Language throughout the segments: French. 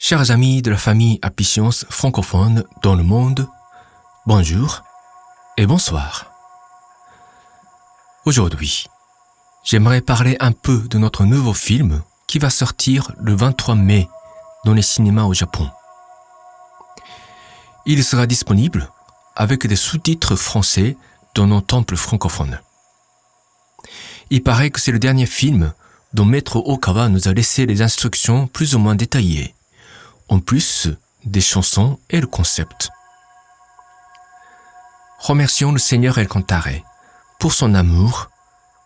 Chers amis de la famille Apicience francophone dans le monde, bonjour et bonsoir. Aujourd'hui, j'aimerais parler un peu de notre nouveau film qui va sortir le 23 mai dans les cinémas au Japon. Il sera disponible avec des sous-titres français dans nos temples francophones. Il paraît que c'est le dernier film dont Maître Okawa nous a laissé les instructions plus ou moins détaillées, en plus des chansons et le concept. Remercions le Seigneur El Cantare pour son amour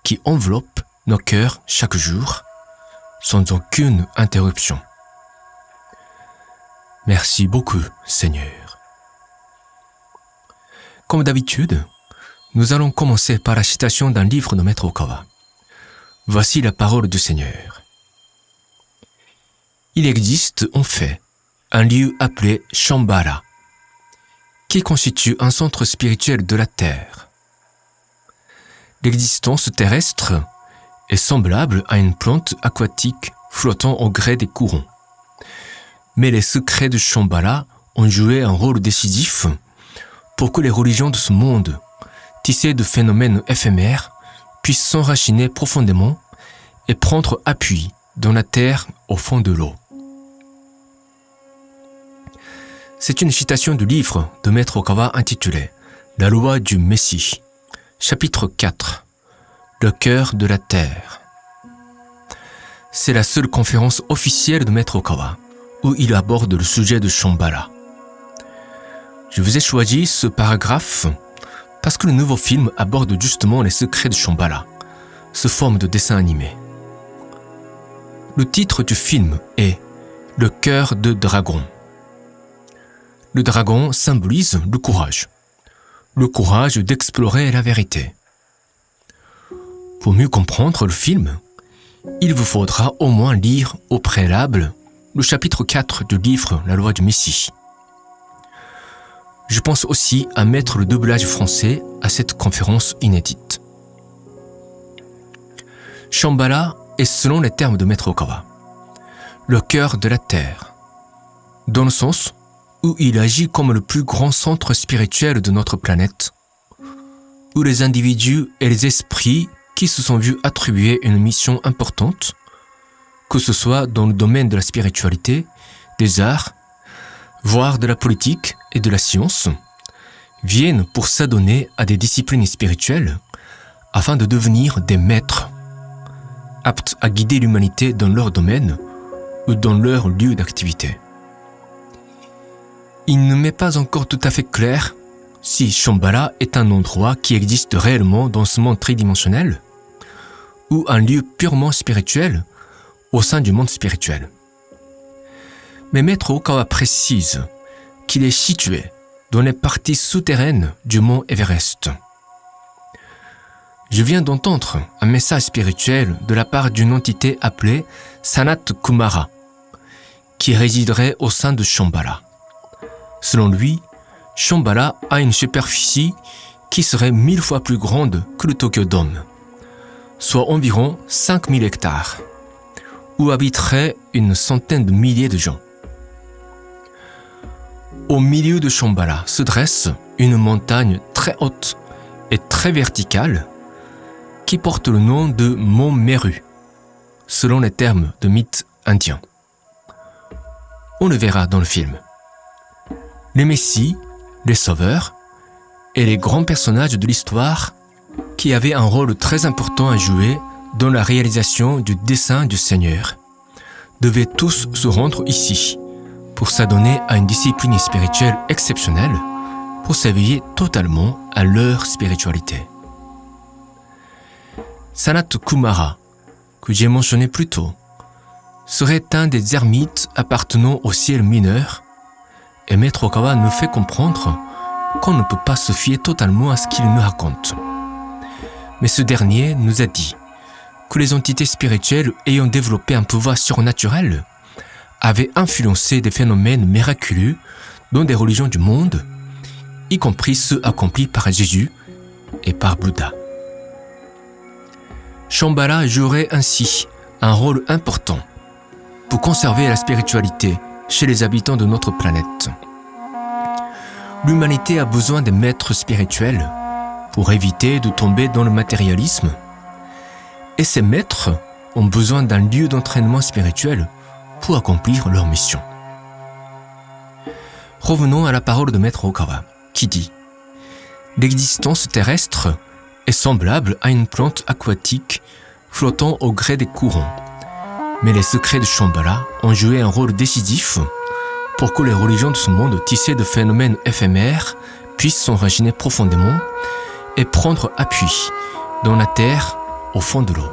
qui enveloppe nos cœurs chaque jour sans aucune interruption. Merci beaucoup, Seigneur. Comme d'habitude, nous allons commencer par la citation d'un livre de Maître Okawa. Voici la parole du Seigneur. Il existe en fait un lieu appelé Shambhala, qui constitue un centre spirituel de la Terre. L'existence terrestre est semblable à une plante aquatique flottant au gré des courants. Mais les secrets de Shambhala ont joué un rôle décisif pour que les religions de ce monde, tissées de phénomènes éphémères, puissent s'enraciner profondément et prendre appui dans la terre au fond de l'eau. C'est une citation du livre de Maître Okawa intitulé « La loi du Messie », chapitre 4, « Le cœur de la terre ». C'est la seule conférence officielle de Maître Okawa où il aborde le sujet de Shambhala. Je vous ai choisi ce paragraphe parce que le nouveau film aborde justement les secrets de Shambhala, sous forme de dessin animé. Le titre du film est « Le cœur de dragon ». Le dragon symbolise le courage d'explorer la vérité. Pour mieux comprendre le film, il vous faudra au moins lire au préalable le chapitre 4 du livre La loi du Messie. Je pense aussi à mettre le doublage français à cette conférence inédite. Shambhala est, selon les termes de Maître Okawa, le cœur de la terre, dans le sens où il agit comme le plus grand centre spirituel de notre planète, où les individus et les esprits qui se sont vus attribuer une mission importante, que ce soit dans le domaine de la spiritualité, des arts, voire de la politique et de la science, viennent pour s'adonner à des disciplines spirituelles afin de devenir des maîtres, aptes à guider l'humanité dans leur domaine ou dans leur lieu d'activité. Il ne m'est pas encore tout à fait clair si Shambhala est un endroit qui existe réellement dans ce monde tridimensionnel ou un lieu purement spirituel au sein du monde spirituel. Mais Maître Okawa précise qu'il est situé dans les parties souterraines du mont Everest. Je viens d'entendre un message spirituel de la part d'une entité appelée Sanat Kumara, qui résiderait au sein de Shambhala. Selon lui, Shambhala a une superficie qui serait 1000 fois plus grande que le Tokyo Dome, soit environ 5000 hectares, où habiteraient une centaine de milliers de gens. Au milieu de Shambhala se dresse une montagne très haute et très verticale qui porte le nom de Mont Meru, selon les termes de mythes indiens. On le verra dans le film. Les messies, les sauveurs et les grands personnages de l'histoire qui avaient un rôle très important à jouer dans la réalisation du dessein du Seigneur devaient tous se rendre ici pour s'adonner à une discipline spirituelle exceptionnelle pour s'éveiller totalement à leur spiritualité. Sanat Kumara, que j'ai mentionné plus tôt, serait un des ermites appartenant au ciel mineur, et Maître Okawa nous fait comprendre qu'on ne peut pas se fier totalement à ce qu'il nous raconte. Mais ce dernier nous a dit que les entités spirituelles ayant développé un pouvoir surnaturel avaient influencé des phénomènes miraculeux dans des religions du monde, y compris ceux accomplis par Jésus et par Bouddha. Shambhala jouerait ainsi un rôle important pour conserver la spiritualité chez les habitants de notre planète. L'humanité a besoin des maîtres spirituels pour éviter de tomber dans le matérialisme. Et ces maîtres ont besoin d'un lieu d'entraînement spirituel pour accomplir leur mission. Revenons à la parole de Maître Okawa, qui dit « L'existence terrestre est semblable à une plante aquatique flottant au gré des courants. Mais les secrets de Shambhala ont joué un rôle décisif pour que les religions de ce monde tissées de phénomènes éphémères puissent s'enraciner profondément et prendre appui dans la terre au fond de l'eau.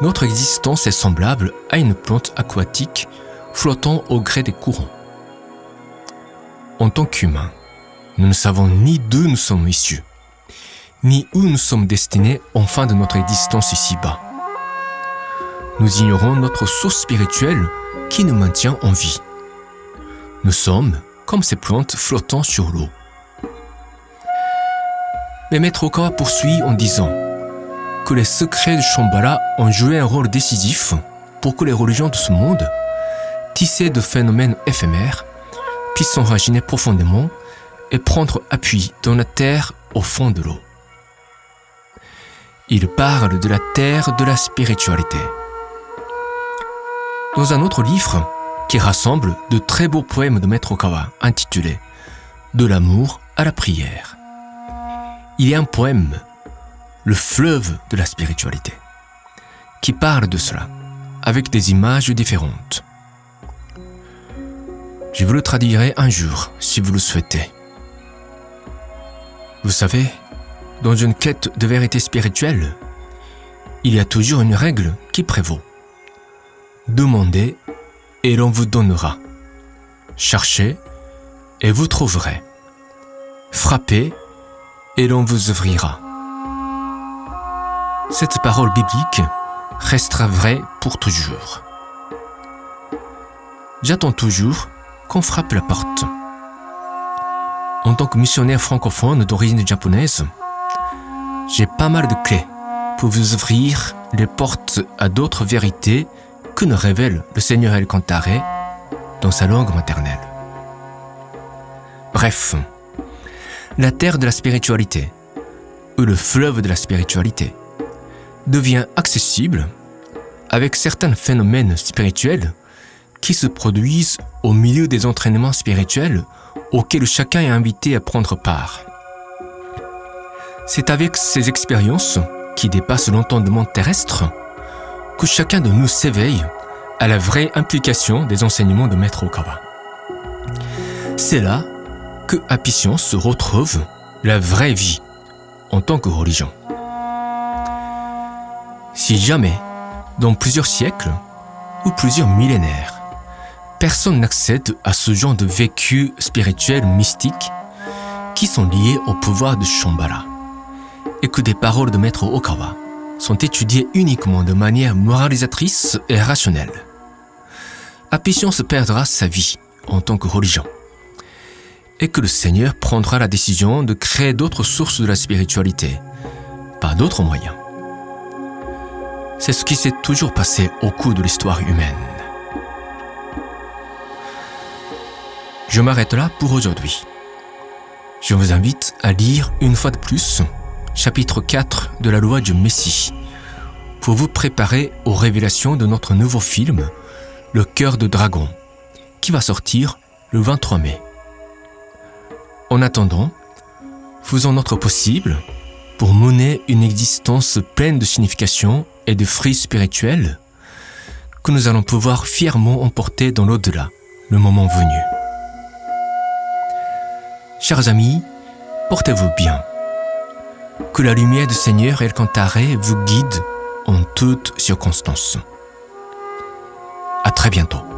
Notre existence est semblable à une plante aquatique flottant au gré des courants. En tant qu'humains, nous ne savons ni d'où nous sommes issus, ni où nous sommes destinés en fin de notre existence ici-bas. Nous ignorons notre source spirituelle qui nous maintient en vie. Nous sommes comme ces plantes flottant sur l'eau. Mais Maître Okawa poursuit en disant que les secrets de Shambhala ont joué un rôle décisif pour que les religions de ce monde, tissées de phénomènes éphémères, puissent s'enraciner profondément et prendre appui dans la terre au fond de l'eau. Il parle de la terre de la spiritualité. Dans un autre livre qui rassemble de très beaux poèmes de Maître Okawa intitulé « De l'amour à la prière », il y a un poème, le fleuve de la spiritualité, qui parle de cela, avec des images différentes. Je vous le traduirai un jour, si vous le souhaitez. Vous savez, dans une quête de vérité spirituelle, il y a toujours une règle qui prévaut. Demandez et l'on vous donnera. Cherchez et vous trouverez. Frappez et l'on vous ouvrira. Cette parole biblique restera vraie pour toujours. J'attends toujours qu'on frappe la porte. En tant que missionnaire francophone d'origine japonaise, j'ai pas mal de clés pour vous ouvrir les portes à d'autres vérités que nous révèle le Seigneur El Kantaré dans sa langue maternelle. Bref, la terre de la spiritualité, ou le fleuve de la spiritualité, devient accessible avec certains phénomènes spirituels qui se produisent au milieu des entraînements spirituels auxquels chacun est invité à prendre part. C'est avec ces expériences qui dépassent l'entendement terrestre que chacun de nous s'éveille à la vraie implication des enseignements de Maître Okawa. C'est là que Apician se retrouve la vraie vie en tant que religion. Si jamais, dans plusieurs siècles ou plusieurs millénaires, personne n'accède à ce genre de vécu spirituel mystique qui sont liés au pouvoir de Shambhala et que des paroles de Maître Okawa sont étudiées uniquement de manière moralisatrice et rationnelle, Apician se perdra sa vie en tant que religion et que le Seigneur prendra la décision de créer d'autres sources de la spiritualité par d'autres moyens. C'est ce qui s'est toujours passé au cours de l'histoire humaine. Je m'arrête là pour aujourd'hui. Je vous invite à lire une fois de plus chapitre 4 de la loi du Messie pour vous préparer aux révélations de notre nouveau film Le cœur de dragon qui va sortir le 23 mai. En attendant, faisons notre possible pour mener une existence pleine de signification et de fruits spirituels que nous allons pouvoir fièrement emporter dans l'au-delà, le moment venu. Chers amis, portez-vous bien. Que la lumière du Seigneur El Kantaré vous guide en toutes circonstances. À très bientôt.